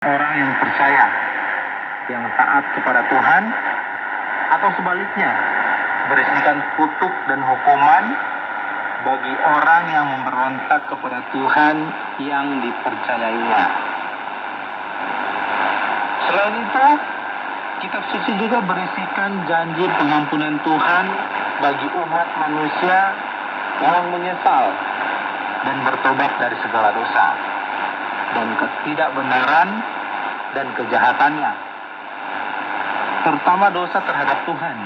orang yang percaya, yang taat kepada Tuhan, atau sebaliknya, berisikan kutuk dan hukuman bagi orang yang memberontak kepada Tuhan yang dipercayainya. Selain itu, kitab suci juga berisikan janji pengampunan Tuhan bagi umat manusia yang menyesal dan bertobat dari segala dosa dan ketidakbenaran dan kejahatannya, terutama dosa terhadap Tuhan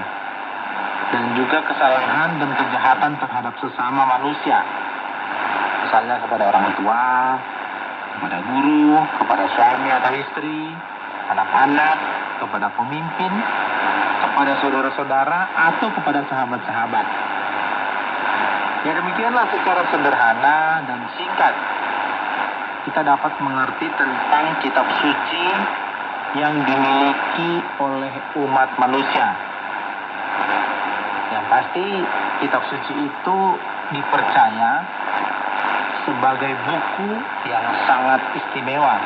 dan juga kesalahan dan kejahatan terhadap sesama manusia, misalnya kepada orang tua, kepada guru, kepada suami atau istri, anak-anak, kepada pemimpin, kepada saudara-saudara, atau kepada sahabat-sahabat. Ya, demikianlah secara sederhana dan singkat kita dapat mengerti tentang kitab suci yang dimiliki oleh umat manusia. Yang pasti kitab suci itu dipercaya sebagai buku yang sangat istimewa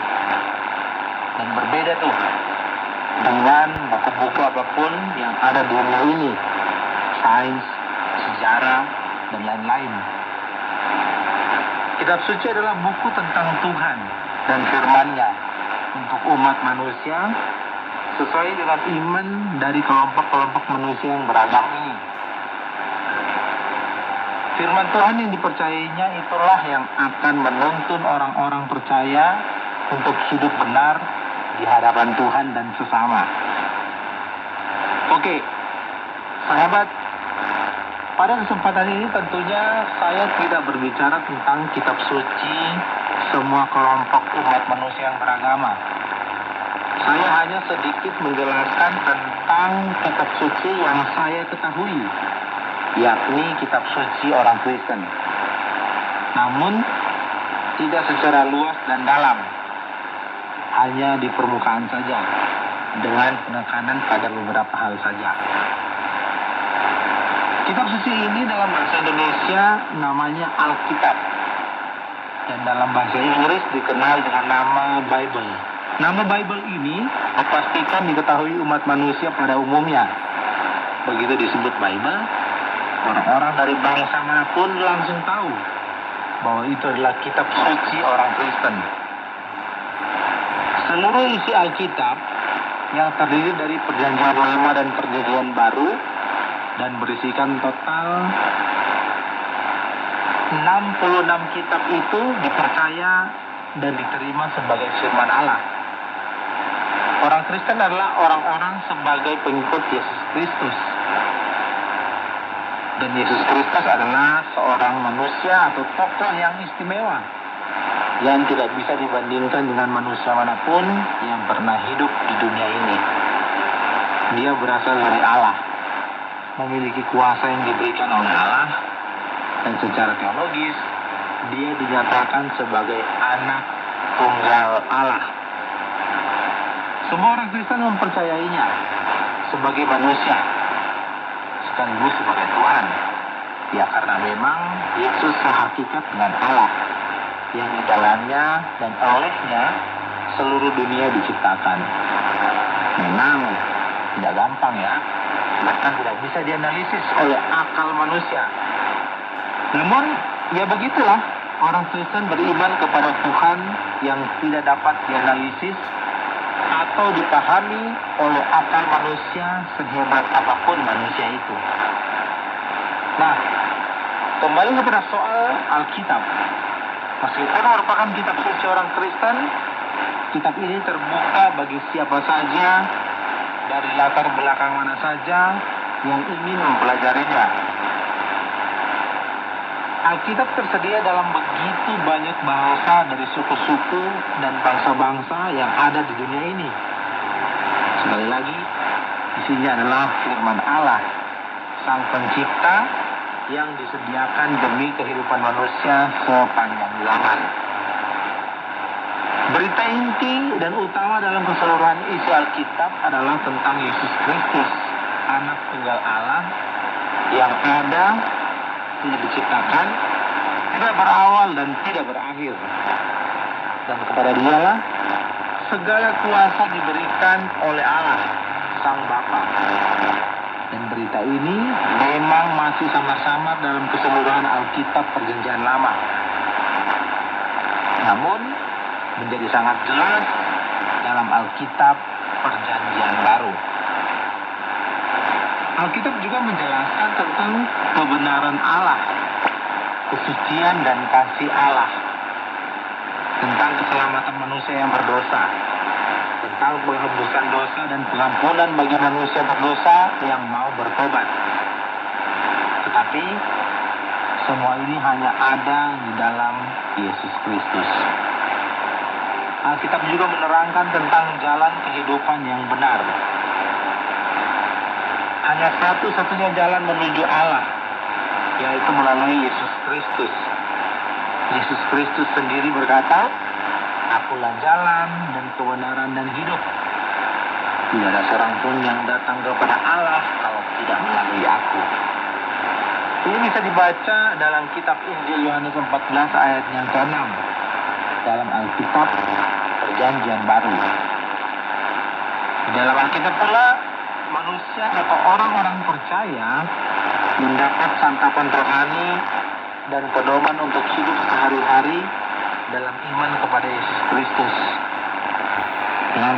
dan berbeda tuh dengan buku-buku apapun yang ada di dunia ini, sains, sejarah, dan lain-lain. Kitab suci adalah buku tentang Tuhan dan firman-Nya untuk umat manusia sesuai dengan iman dari kelompok-kelompok manusia yang beragam ini. Firman Tuhan yang dipercayainya itulah yang akan menuntun orang-orang percaya untuk hidup benar di hadapan Tuhan dan sesama. Oke, sahabat, pada kesempatan ini tentunya saya tidak berbicara tentang kitab suci semua kelompok umat manusia yang beragama. Saya hanya sedikit menjelaskan tentang kitab suci yang saya ketahui, yakni kitab suci orang Kristen. Namun, tidak secara luas dan dalam, hanya di permukaan saja, dengan penekanan pada beberapa hal saja. Kitab suci ini dalam bahasa Indonesia namanya Alkitab, dan dalam bahasa Inggris dikenal dengan nama Bible. Nama Bible ini dipastikan diketahui umat manusia pada umumnya. Begitu disebut Bible, orang-orang dari bangsa manapun langsung tahu bahwa itu adalah kitab suci orang Kristen. Seluruh isi Alkitab yang terdiri dari Perjanjian Lama dan Perjanjian Baru dan berisikan total 66 kitab itu dipercaya dan diterima sebagai firman Allah. Orang Kristen adalah orang-orang sebagai pengikut Yesus Kristus. Dan Yesus Kristus adalah seorang manusia atau tokoh yang istimewa yang tidak bisa dibandingkan dengan manusia manapun yang pernah hidup di dunia ini. Dia berasal dari Allah, memiliki kuasa yang diberikan oleh Allah, dan secara teologis dia dinyatakan sebagai anak tunggal Allah. Semua orang Kristen mempercayainya sebagai manusia sekaligus sebagai Tuhan. Ya, karena memang Yesus sehakikat dengan Allah yang di dalamnya dan olehnya seluruh dunia diciptakan. Memang tidak gampang ya, bahkan tidak bisa dianalisis oleh akal manusia. Namun, ya begitulah, orang Kristen beriman kepada Tuhan yang tidak dapat dianalisis atau dipahami oleh akal manusia sehebat apapun manusia itu. Nah, kembali kepada soal Alkitab. Meskipun merupakan kitab suci orang Kristen, kitab ini terbuka bagi siapa saja dari latar belakang mana saja yang ingin mempelajarinya. Alkitab tersedia dalam begitu banyak bahasa dari suku-suku dan bangsa-bangsa yang ada di dunia ini. Sekali lagi, isinya adalah firman Allah, Sang Pencipta yang disediakan demi kehidupan manusia sepanjang zaman. Berita inti dan utama dalam keseluruhan isi Alkitab adalah tentang Yesus Kristus, anak tunggal Allah yang ada, tidak diciptakan, tidak berawal dan tidak berakhir. Dan kepada Dialah segala kuasa diberikan oleh Allah, Sang Bapa. Dan berita ini memang masih sama-sama dalam keseluruhan Alkitab Perjanjian Lama. Namun, menjadi sangat jelas dalam Alkitab Perjanjian Baru. Alkitab juga menjelaskan tentang kebenaran Allah, kesucian dan kasih Allah, tentang keselamatan manusia yang berdosa, tentang penghapusan dosa dan pengampunan bagi manusia berdosa yang mau bertobat. Tetapi semua ini hanya ada di dalam Yesus Kristus. Alkitab juga menerangkan tentang jalan kehidupan yang benar. Hanya satu-satunya jalan menuju Allah, yaitu melalui Yesus Kristus. Yesus Kristus sendiri berkata, "Akulah jalan dan kebenaran dan hidup. Tidak ada seorang pun yang datang kepada Allah kalau tidak melalui aku." Ini bisa dibaca dalam kitab Injil Yohanes 14 ayat yang ke-6 dalam Alkitab Perjanjian Baru. Di dalam Alkitab pula, manusia atau orang-orang percaya mendapat santapan rohani dan pedoman untuk hidup sehari-hari dalam iman kepada Yesus Kristus. Dengan